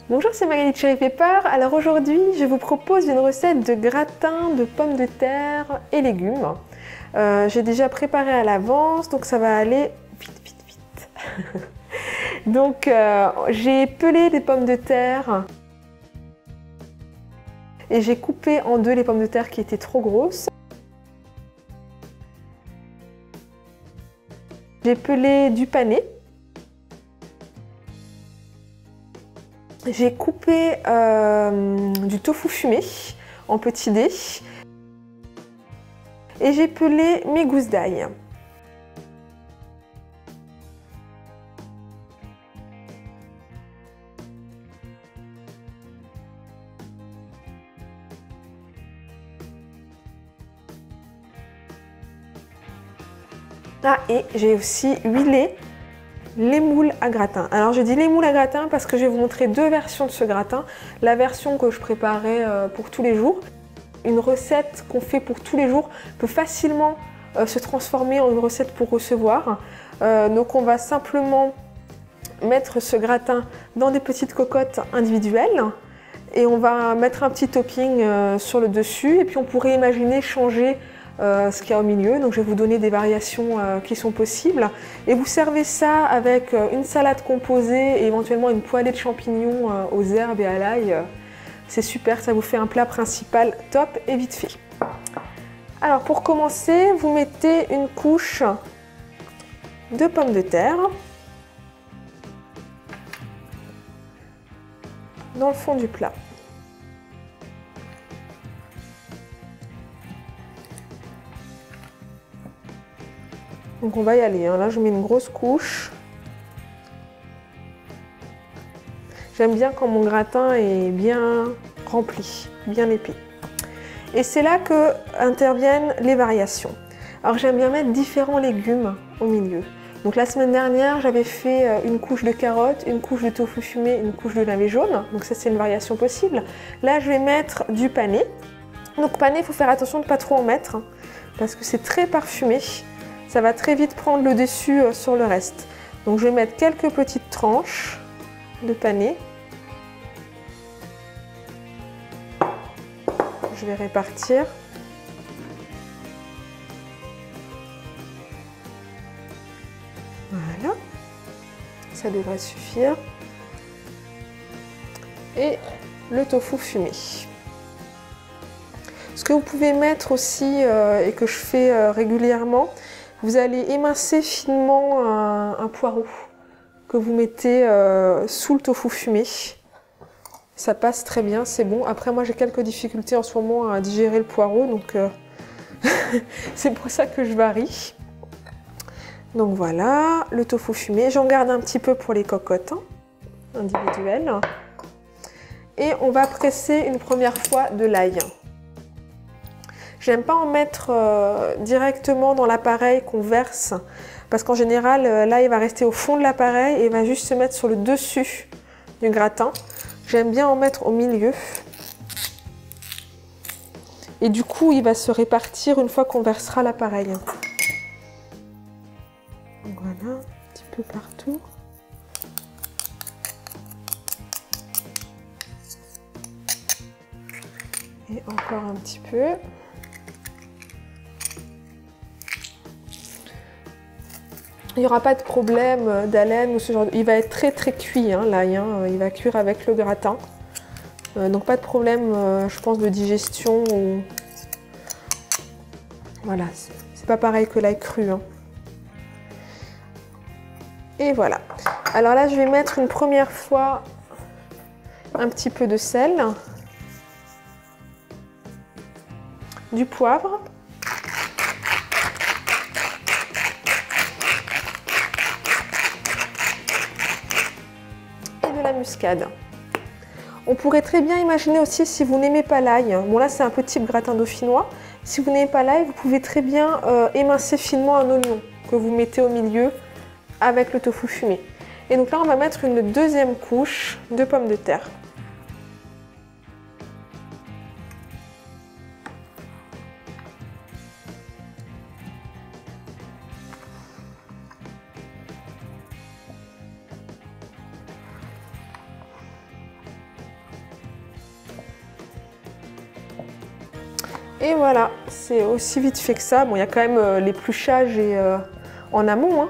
Bonjour, c'est Magali de Cherry Pepper. Alors aujourd'hui, je vous propose une recette de gratin de pommes de terre et légumes. J'ai déjà préparé à l'avance, donc ça va aller vite. Donc j'ai pelé les pommes de terre et j'ai coupé en deux les pommes de terre qui étaient trop grosses. J'ai pelé du panais. J'ai coupé du tofu fumé en petits dés et j'ai pelé mes gousses d'ail. Ah, et j'ai aussi huilé les moules à gratin. Alors je dis les moules à gratin parce que je vais vous montrer deux versions de ce gratin. La version que je préparais pour tous les jours. Une recette qu'on fait pour tous les jours peut facilement se transformer en une recette pour recevoir. Donc on va simplement mettre ce gratin dans des petites cocottes individuelles et on va mettre un petit topping sur le dessus et puis on pourrait imaginer changer ce qu'il y a au milieu. Donc je vais vous donner des variations qui sont possibles et vous servez ça avec une salade composée et éventuellement une poêlée de champignons aux herbes et à l'ail. C'est super, ça vous fait un plat principal top et vite fait. Alors pour commencer, vous mettez une couche de pommes de terre dans le fond du plat. Donc on va y aller, hein. Là je mets une grosse couche. J'aime bien quand mon gratin est bien rempli, bien épais. Et c'est là que interviennent les variations. Alors j'aime bien mettre différents légumes au milieu. Donc la semaine dernière, j'avais fait une couche de carottes, une couche de tofu fumé, une couche de navet jaune. Donc ça c'est une variation possible. Là je vais mettre du panais. Donc panais, il faut faire attention de ne pas trop en mettre parce que c'est très parfumé. Ça va très vite prendre le dessus sur le reste. Donc je vais mettre quelques petites tranches de panais. Je vais répartir. Voilà. Ça devrait suffire. Et le tofu fumé. Ce que vous pouvez mettre aussi et que je fais régulièrement, vous allez émincer finement un poireau que vous mettez sous le tofu fumé. Ça passe très bien, c'est bon. Après moi j'ai quelques difficultés en ce moment à digérer le poireau, donc c'est pour ça que je varie. Donc voilà, le tofu fumé. J'en garde un petit peu pour les cocottes individuelles. Et on va presser une première fois de l'ail. J'aime pas en mettre directement dans l'appareil qu'on verse, parce qu'en général l'ail va rester au fond de l'appareil et va juste se mettre sur le dessus du gratin. J'aime bien en mettre au milieu. Et du coup, il va se répartir une fois qu'on versera l'appareil. Voilà, un petit peu partout. Et encore un petit peu. Il n'y aura pas de problème d'haleine ou ce genre de... Il va être très cuit, hein, l'ail, hein. Il va cuire avec le gratin. Donc pas de problème, je pense, de digestion. Ou... Voilà, c'est pas pareil que l'ail cru. Hein. Et voilà. Alors là, je vais mettre une première fois un petit peu de sel, du poivre. La muscade. On pourrait très bien imaginer aussi, si vous n'aimez pas l'ail, bon là c'est un peu type gratin dauphinois, si vous n'aimez pas l'ail, vous pouvez très bien émincer finement un oignon que vous mettez au milieu avec le tofu fumé. Et donc là on va mettre une deuxième couche de pommes de terre. Et voilà, c'est aussi vite fait que ça. Bon, il y a quand même l'épluchage en amont, hein,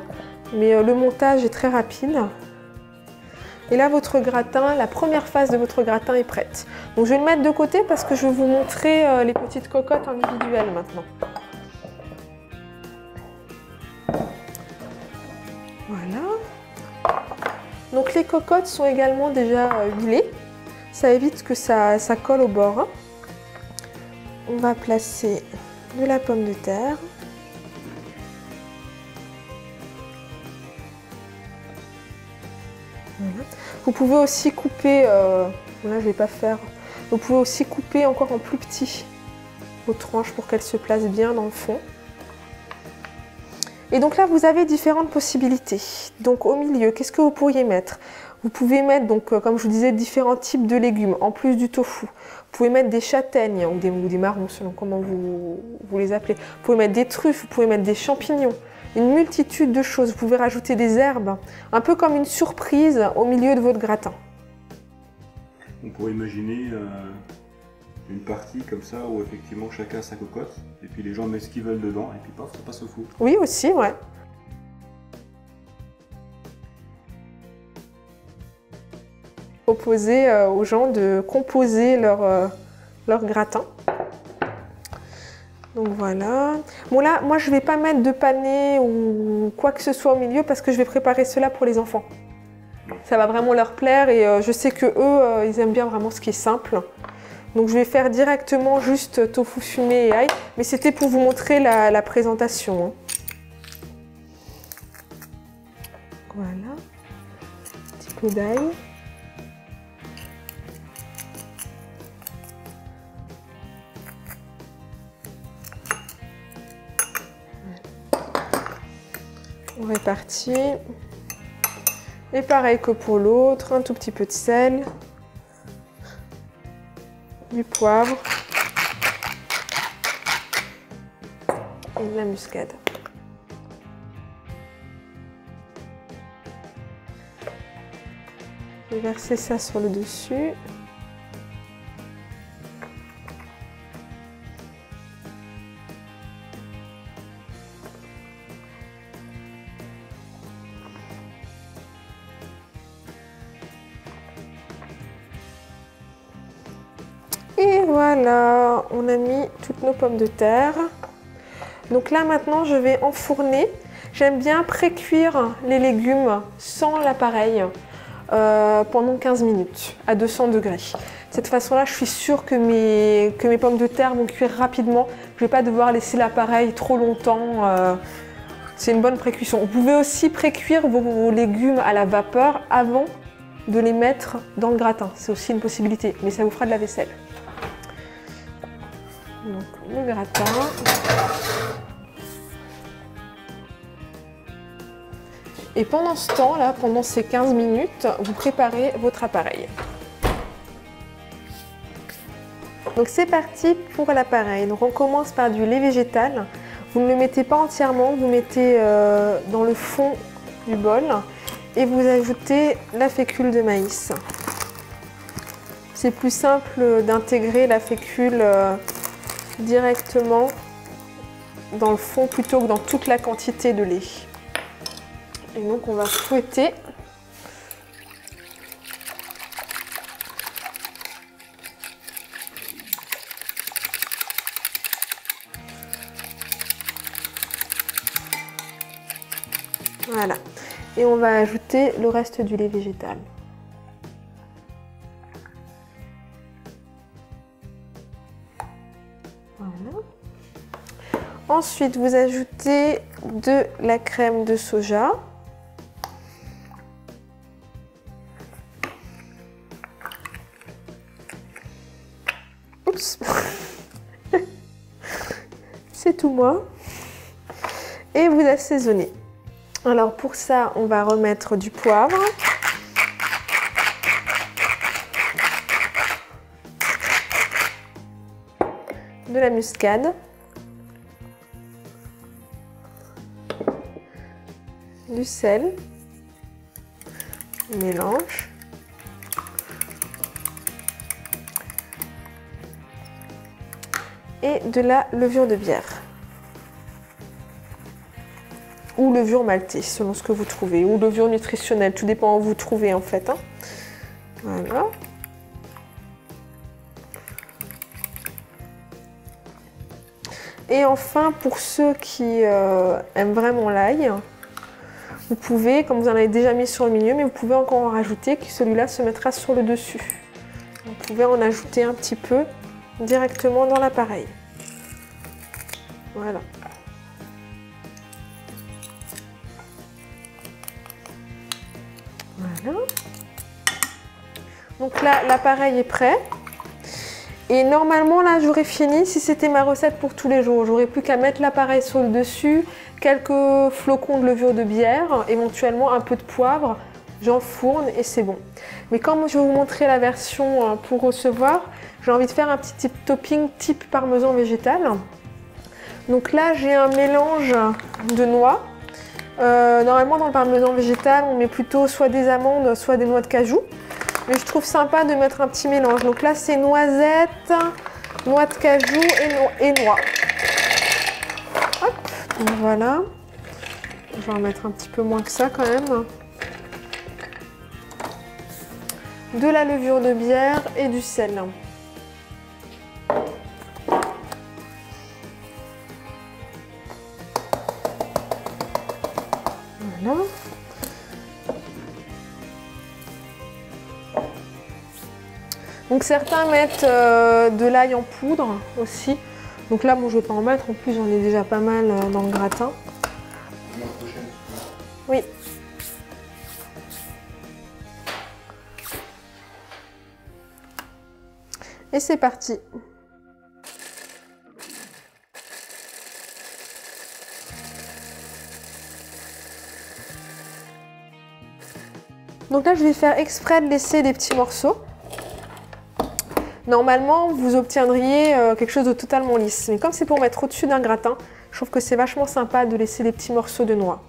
mais le montage est très rapide. Et là, votre gratin, la première phase de votre gratin est prête. Donc je vais le mettre de côté parce que je vais vous montrer les petites cocottes individuelles maintenant. Voilà. Donc les cocottes sont également déjà huilées. Ça évite que ça colle au bord. On va placer de la pomme de terre. Voilà. Vous pouvez aussi couper, là je ne vais pas faire, vous pouvez aussi couper encore en plus petit vos tranches pour qu'elles se placent bien dans le fond. Et donc là vous avez différentes possibilités. Donc au milieu, qu'est-ce que vous pourriez mettre? Vous pouvez mettre, donc, comme je vous disais, différents types de légumes, en plus du tofu. Vous pouvez mettre des châtaignes ou des marrons, selon comment vous les appelez. Vous pouvez mettre des truffes, vous pouvez mettre des champignons. Une multitude de choses. Vous pouvez rajouter des herbes, un peu comme une surprise au milieu de votre gratin. On pourrait imaginer une partie comme ça où effectivement chacun a sa cocotte et puis les gens mettent ce qu'ils veulent dedans et puis paf, ça passe au four. Oui, aussi, ouais. Proposer aux gens de composer leur gratin. Donc voilà. Bon là, moi je vais pas mettre de panais ou quoi que ce soit au milieu parce que je vais préparer cela pour les enfants. Ça va vraiment leur plaire et je sais que eux, ils aiment bien vraiment ce qui est simple. Donc je vais faire directement juste tofu fumé et ail. Mais c'était pour vous montrer la présentation. Hein. Voilà. Un petit peu d'ail. On répartit. Et pareil que pour l'autre, un tout petit peu de sel, du poivre et de la muscade. Je vais verser ça sur le dessus. Et voilà, on a mis toutes nos pommes de terre. Donc là maintenant je vais enfourner. J'aime bien pré-cuire les légumes sans l'appareil pendant 15 minutes à 200 degrés. De cette façon-là, je suis sûre que mes pommes de terre vont cuire rapidement. Je ne vais pas devoir laisser l'appareil trop longtemps. C'est une bonne pré-cuisson. Vous pouvez aussi pré-cuire vos légumes à la vapeur avant de les mettre dans le gratin. C'est aussi une possibilité, mais ça vous fera de la vaisselle. Donc le gratin. Et pendant ce temps-là, pendant ces 15 minutes, vous préparez votre appareil. Donc c'est parti pour l'appareil. Donc on commence par du lait végétal. Vous ne le mettez pas entièrement, vous mettez dans le fond du bol et vous ajoutez la fécule de maïs. C'est plus simple d'intégrer la fécule directement dans le fond plutôt que dans toute la quantité de lait. Et donc on va fouetter. Voilà. Et on va ajouter le reste du lait végétal. Voilà. Ensuite, vous ajoutez de la crème de soja. Oups. C'est tout moi. Et vous assaisonnez. Alors pour ça, on va remettre du poivre. De la muscade. Du sel. On mélange. et de la levure de bière. Ou levure maltée, selon ce que vous trouvez. Ou levure nutritionnelle, tout dépend où vous trouvez en fait. Hein. Voilà. Et enfin, pour ceux qui aiment vraiment l'ail, vous pouvez, comme vous en avez déjà mis sur le milieu, mais vous pouvez encore en rajouter, que celui-là se mettra sur le dessus. Vous pouvez en ajouter un petit peu directement dans l'appareil. Voilà. Voilà. Donc là, l'appareil est prêt. Et normalement, là, j'aurais fini si c'était ma recette pour tous les jours. J'aurais plus qu'à mettre l'appareil sur le dessus, quelques flocons de levure de bière, éventuellement un peu de poivre. J'enfourne et c'est bon. Mais comme je vais vous montrer la version pour recevoir, j'ai envie de faire un petit topping type parmesan végétal. Donc là, j'ai un mélange de noix. Normalement, dans le parmesan végétal, on met plutôt soit des amandes, soit des noix de cajou. Mais je trouve sympa de mettre un petit mélange. Donc là, c'est noisettes, noix de cajou et noix. Hop, donc voilà. Je vais en mettre un petit peu moins que ça quand même. De la levure de bière et du sel. Voilà. Donc certains mettent de l'ail en poudre aussi. Donc là, moi je ne vais pas en mettre. En plus, j'en ai déjà pas mal dans le gratin. Oui. Et c'est parti. Donc là, je vais faire exprès de laisser des petits morceaux. Normalement, vous obtiendriez quelque chose de totalement lisse. Mais comme c'est pour mettre au-dessus d'un gratin, je trouve que c'est vachement sympa de laisser des petits morceaux de noix.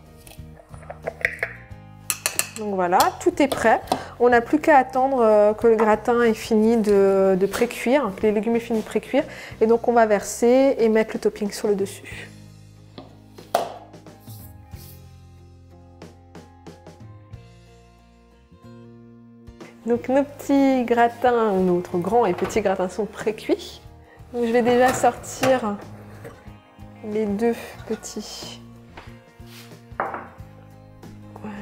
Donc voilà, tout est prêt. On n'a plus qu'à attendre que le gratin est fini de pré-cuire, que les légumes aient fini de pré-cuire. Et donc on va verser et mettre le topping sur le dessus. Donc nos petits gratins, notre grand et petit gratins sont pré-cuits. Donc je vais déjà sortir les deux petits. Voilà.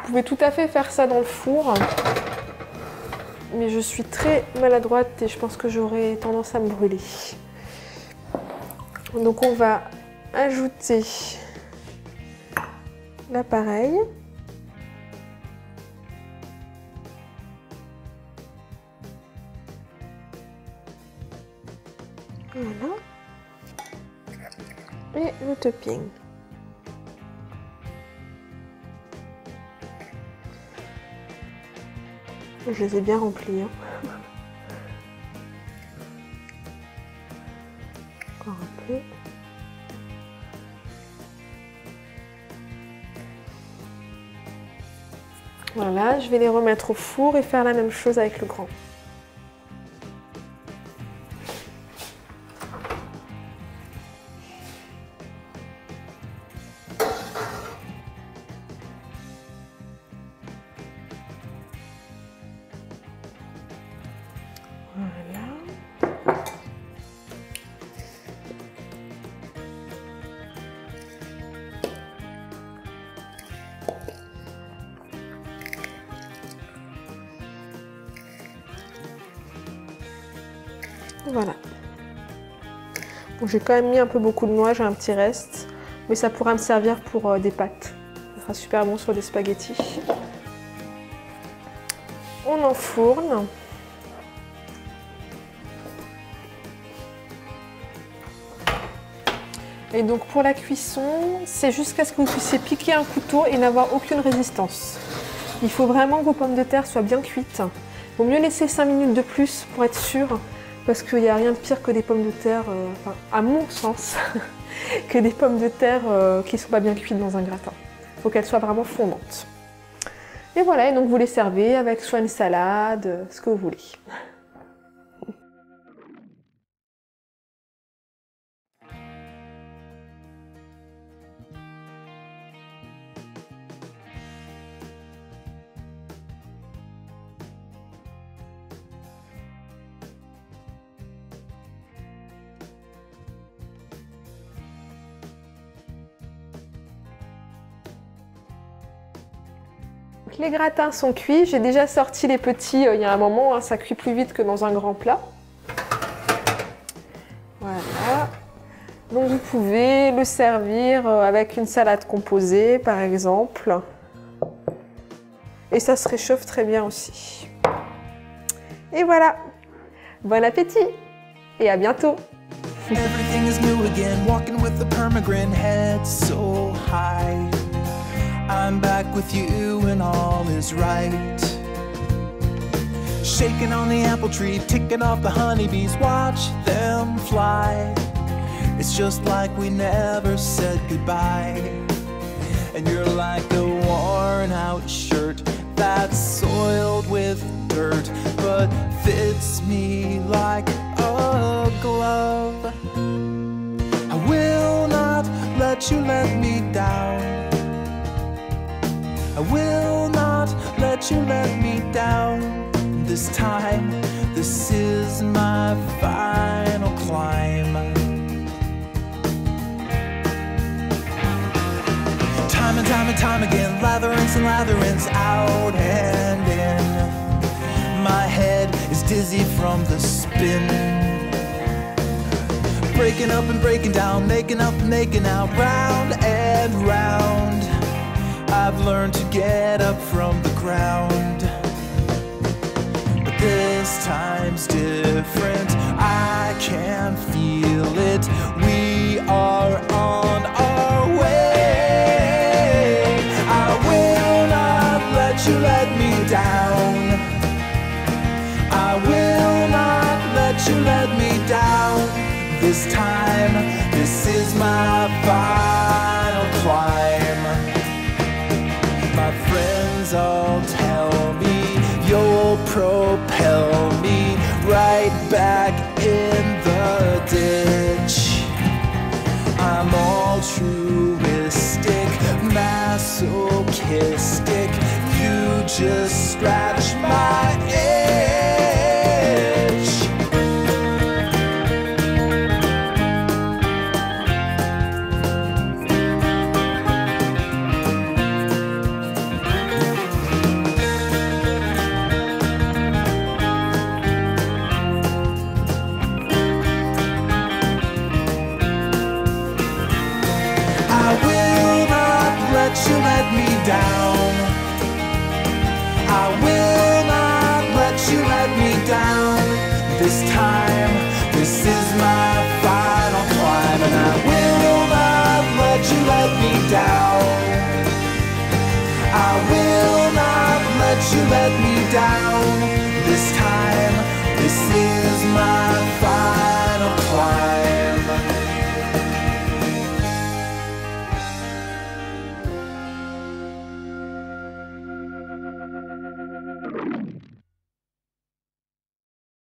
Vous pouvez tout à fait faire ça dans le four. Mais je suis très maladroite et je pense que j'aurai tendance à me brûler. Donc on va ajouter l'appareil. Voilà. Et le topping. Je les ai bien remplis. Hein. Encore un peu. Voilà, je vais les remettre au four et faire la même chose avec le grand. Voilà. Voilà. Bon, j'ai quand même mis un peu beaucoup de noix, j'ai un petit reste, mais ça pourra me servir pour des pâtes. Ça sera super bon sur des spaghettis. On enfourne. Et donc pour la cuisson, c'est jusqu'à ce que vous puissiez piquer un couteau et n'avoir aucune résistance. Il faut vraiment que vos pommes de terre soient bien cuites. Il vaut mieux laisser 5 minutes de plus pour être sûr. Parce qu'il n'y a rien de pire que des pommes de terre, enfin, à mon sens, que des pommes de terre qui ne sont pas bien cuites dans un gratin. Il faut qu'elles soient vraiment fondantes. Et voilà, et donc vous les servez avec soit une salade, ce que vous voulez. Les gratins sont cuits, j'ai déjà sorti les petits il y a un moment, hein, ça cuit plus vite que dans un grand plat. Voilà. Donc vous pouvez le servir avec une salade composée par exemple. Et ça se réchauffe très bien aussi. Et voilà. Bon appétit et à bientôt. Everything is new again, walking with a permagrin, head so high. I'm back with you and all is right. Shaking on the apple tree, ticking off the honeybees, watch them fly. It's just like we never said goodbye. And you're like a worn out shirt that's soiled with dirt, but fits me like a glove. I will not let you let me down. I will not let you let me down. This time, this is my final climb. Time and time and time again, latherings and latherings, out and in. My head is dizzy from the spin. Breaking up and breaking down, making up and making out, round and round. I've learned to get up from the ground. But this time's different, I can feel it. We are on our way. I will not let you let me down. I will not let you let me down. This time, this is my final climb. My friends all tell me you'll propel me right back in the ditch. I'm altruistic, masochistic. You just scratch my itch. You let me down. I will not let you let me down. This time, this is my final climb, and I will not let you let me down. I will not let you let me down.